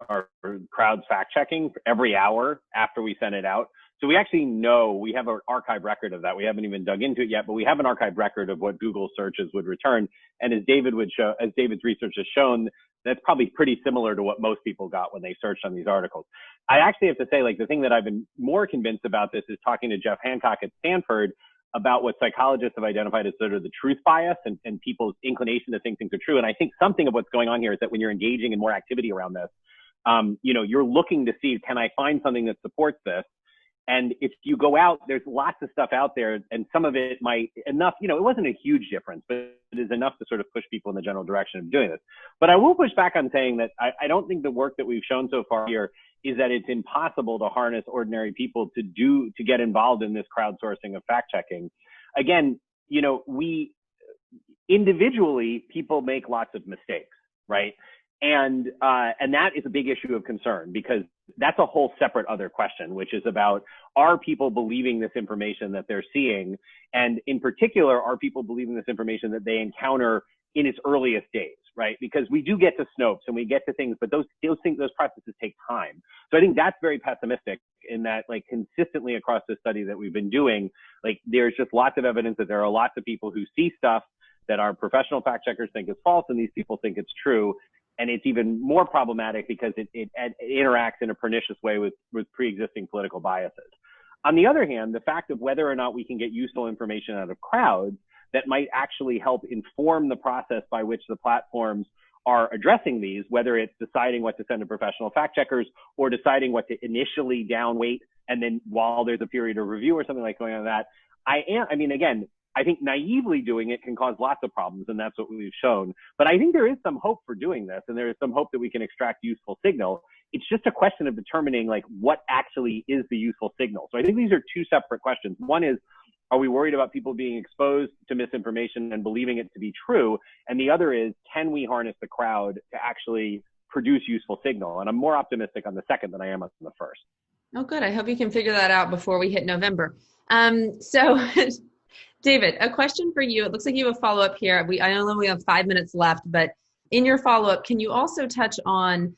our crowds fact checking every hour after we sent it out. So we actually know, we have an archive record of that. We haven't even dug into it yet, but we have an archive record of what Google searches would return. And as David's research has shown, that's probably pretty similar to what most people got when they searched on these articles. I actually have to say, like, the thing that I've been more convinced about this is talking to Jeff Hancock at Stanford about what psychologists have identified as sort of the truth bias and people's inclination to think things are true. And I think something of what's going on here is that when you're engaging in more activity around this, you know, you're looking to see, can I find something that supports this? And if you go out, there's lots of stuff out there, and some of it might enough, you know, it wasn't a huge difference, but it is enough to sort of push people in the general direction of doing this. But I will push back on saying that I don't think the work that we've shown so far here is that it's impossible to harness ordinary people to get involved in this crowdsourcing of fact checking. Again, you know, individually, people make lots of mistakes, right? And that is a big issue of concern, because that's a whole separate other question, which is about, are people believing this information that they're seeing? And in particular, are people believing this information that they encounter in its earliest days, right? Because we do get to Snopes and we get to things, but those processes take time. So I think that's very pessimistic, in that, like, consistently across the study that we've been doing, like, there's just lots of evidence that there are lots of people who see stuff that our professional fact checkers think is false, and these people think it's true. And it's even more problematic because it interacts in a pernicious way with pre-existing political biases. On the other hand, the fact of whether or not we can get useful information out of crowds that might actually help inform the process by which the platforms are addressing these, whether it's deciding what to send to professional fact checkers or deciding what to initially downweight, and then while there's a period of review or something like going on that, I think naively doing it can cause lots of problems, and that's what we've shown. But I think there is some hope for doing this, and there is some hope that we can extract useful signal. It's just a question of determining, like, what actually is the useful signal. So I think these are 2 separate questions. One is, are we worried about people being exposed to misinformation and believing it to be true? And the other is, can we harness the crowd to actually produce useful signal. And I'm more optimistic on the second than I am on the first. Oh, good. I hope you can figure that out before we hit November. So, David, a question for you. It looks like you have a follow-up here. I know we have 5 minutes left, but in your follow-up, can you also touch on,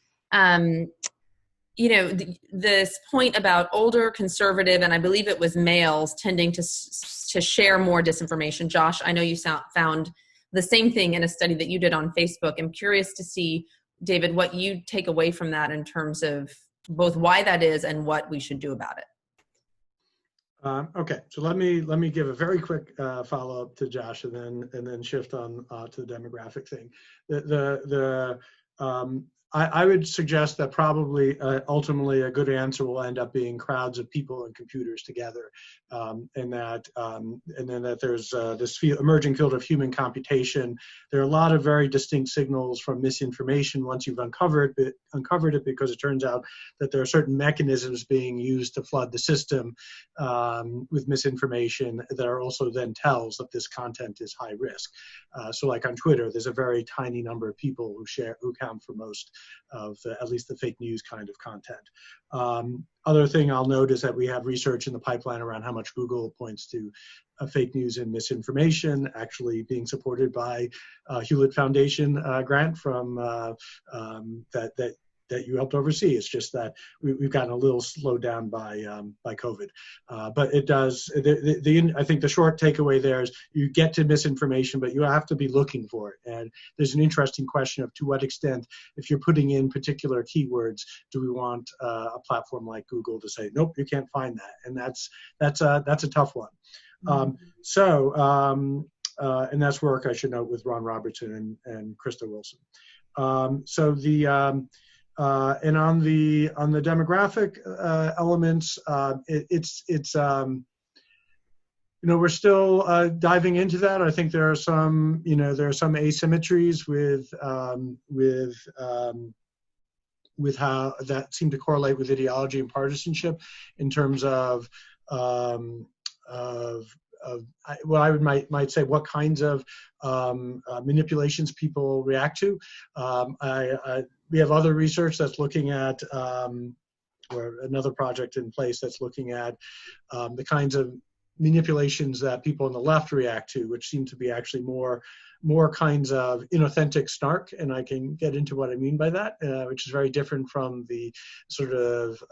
this point about older conservative, and I believe it was males, tending to share more disinformation? Josh, I know you found the same thing in a study that you did on Facebook. I'm curious to see, David, what you take away from that in terms of both why that is and what we should do about it. Okay, so let me give a very quick follow-up to Josh, and then shift on to the demographic thing. I would suggest that probably ultimately a good answer will end up being crowds of people and computers together, and then that there's this emerging field of human computation. There are a lot of very distinct signals from misinformation once you've uncovered it, because it turns out that there are certain mechanisms being used to flood the system with misinformation that are also then tells that this content is high risk. So like on Twitter, there's a very tiny number of people who count for most of at least the fake news kind of content. Other thing I'll note is that we have research in the pipeline around how much Google points to fake news and misinformation, actually being supported by Hewlett Foundation grant from that you helped oversee. It's just that we've gotten a little slowed down by COVID. But it does, I think the short takeaway there is you get to misinformation, but you have to be looking for it. And there's an interesting question of to what extent, if you're putting in particular keywords, do we want a platform like Google to say, nope, you can't find that? And that's a tough one. Mm-hmm. And that's work, I should note, with Ron Robertson and Krista Wilson. And on the demographic elements, we're still diving into that. I think there are some asymmetries with how that seem to correlate with ideology and partisanship in terms of what I might say what kinds of manipulations people react to. We have other research that's looking at, or another project in place that's looking at the kinds of manipulations that people on the left react to, which seem to be actually more kinds of inauthentic snark, and I can get into what I mean by that, which is very different from the sort of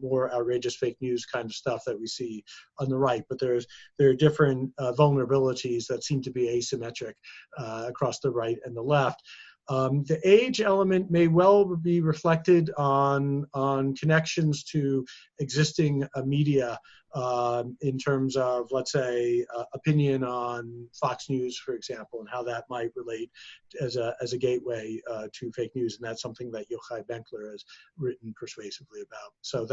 more outrageous fake news kind of stuff that we see on the right. But there are different vulnerabilities that seem to be asymmetric across the right and the left. The age element may well be reflected on connections to existing media in terms of, let's say, opinion on Fox News, for example, and how that might relate as a gateway to fake news. And that's something that Yochai Benkler has written persuasively about. So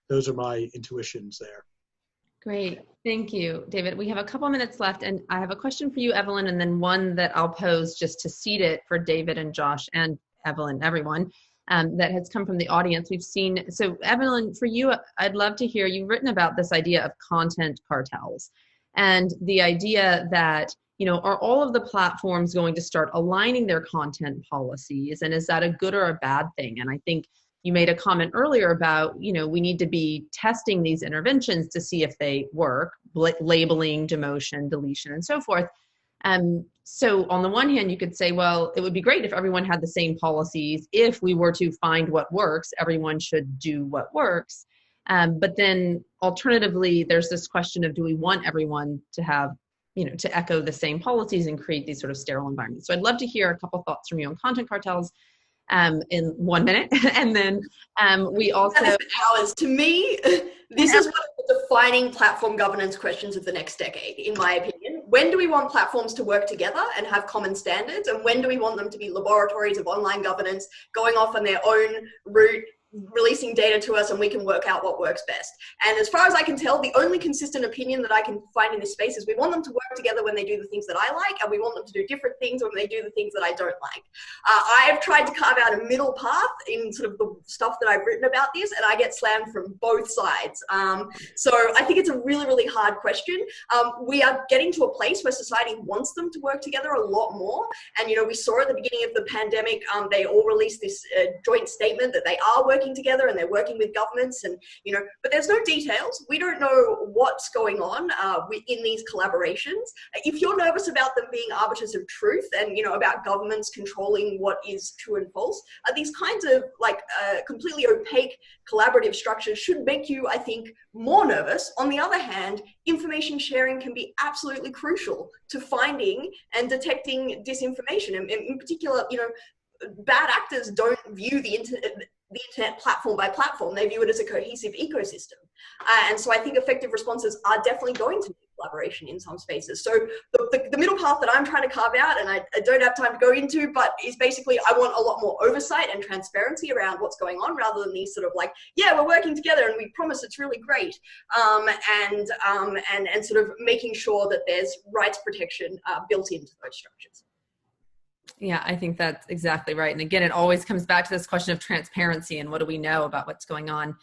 those are my intuitions there. Great. Thank you, David. We have a couple minutes left, and I have a question for you, Evelyn, and then one that I'll pose just to seed it for David and Josh and Evelyn, everyone, that has come from the audience. We've seen, so Evelyn, for you, I'd love to hear, you've written about this idea of content cartels and the idea that, are all of the platforms going to start aligning their content policies, and is that a good or a bad thing? And I think you made a comment earlier about, we need to be testing these interventions to see if they work, labeling, demotion, deletion, and so forth. So on the one hand, you could say, well, it would be great if everyone had the same policies. If we were to find what works, everyone should do what works. But then alternatively, there's this question of, do we want everyone to have, to echo the same policies and create these sort of sterile environments? So I'd love to hear a couple thoughts from you on content cartels in 1 minute. And then we also... Hours. To me, this is one of the defining platform governance questions of the next decade, in my opinion. When do we want platforms to work together and have common standards? And when do we want them to be laboratories of online governance, going off on their own route, releasing data to us and we can work out what works best. And as far as I can tell, the only consistent opinion that I can find in this space is we want them to work together when they do the things that I like, and we want them to do different things when they do the things that I don't like. I've tried to carve out a middle path in sort of the stuff that I've written about this, and I get slammed from both sides. So I think it's a really, really hard question. We are getting to a place where society wants them to work together a lot more. And, you know, we saw at the beginning of the pandemic, they all released this joint statement that they are working together and they're working with governments, and, you know, but there's no details. We don't know what's going on in these collaborations. If you're nervous about them being arbiters of truth and, you know, about governments controlling what is true and false, these kinds of like completely opaque collaborative structures should make you, I think, more nervous. On the other hand, information sharing can be absolutely crucial to finding and detecting disinformation. And in particular, you know, bad actors don't view the internet platform by platform. They view it as a cohesive ecosystem. And so I think effective responses are definitely going to need collaboration in some spaces. So the middle path that I'm trying to carve out, and I don't have time to go into, but is basically I want a lot more oversight and transparency around what's going on, rather than these sort of like, yeah, we're working together and we promise it's really great. And sort of making sure that there's rights protection built into those structures. Yeah, I think that's exactly right. And again, it always comes back to this question of transparency and what do we know about what's going on.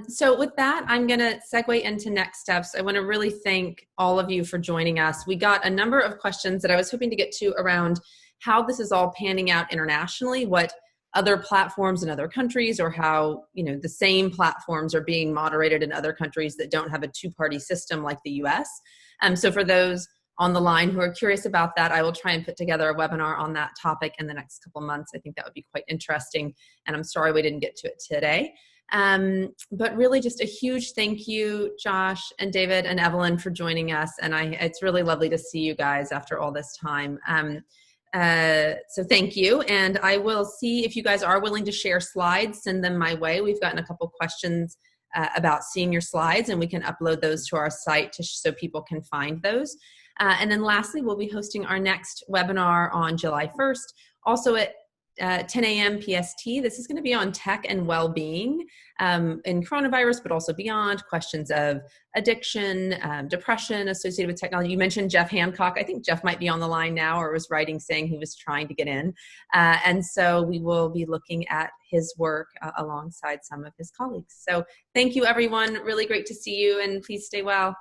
So with that, I'm going to segue into next steps. I want to really thank all of you for joining us. We got a number of questions that I was hoping to get to around how this is all panning out internationally, what other platforms in other countries, or how, you know, the same platforms are being moderated in other countries that don't have a two-party system like the US. So for those on the line who are curious about that, I will try and put together a webinar on that topic in the next couple months. I think that would be quite interesting, and I'm sorry we didn't get to it today. But really just a huge thank you, Josh and David and Evelyn, for joining us. And it's really lovely to see you guys after all this time. So thank you. And I will see if you guys are willing to share slides, send them my way. We've gotten a couple questions about seeing your slides, and we can upload those to our site so people can find those. And then lastly, we'll be hosting our next webinar on July 1st, also at 10 a.m. PST. This is going to be on tech and well-being in coronavirus, but also beyond, questions of addiction, depression associated with technology. You mentioned Jeff Hancock. I think Jeff might be on the line now, or was writing saying he was trying to get in. And so we will be looking at his work alongside some of his colleagues. So thank you, everyone. Really great to see you, and please stay well.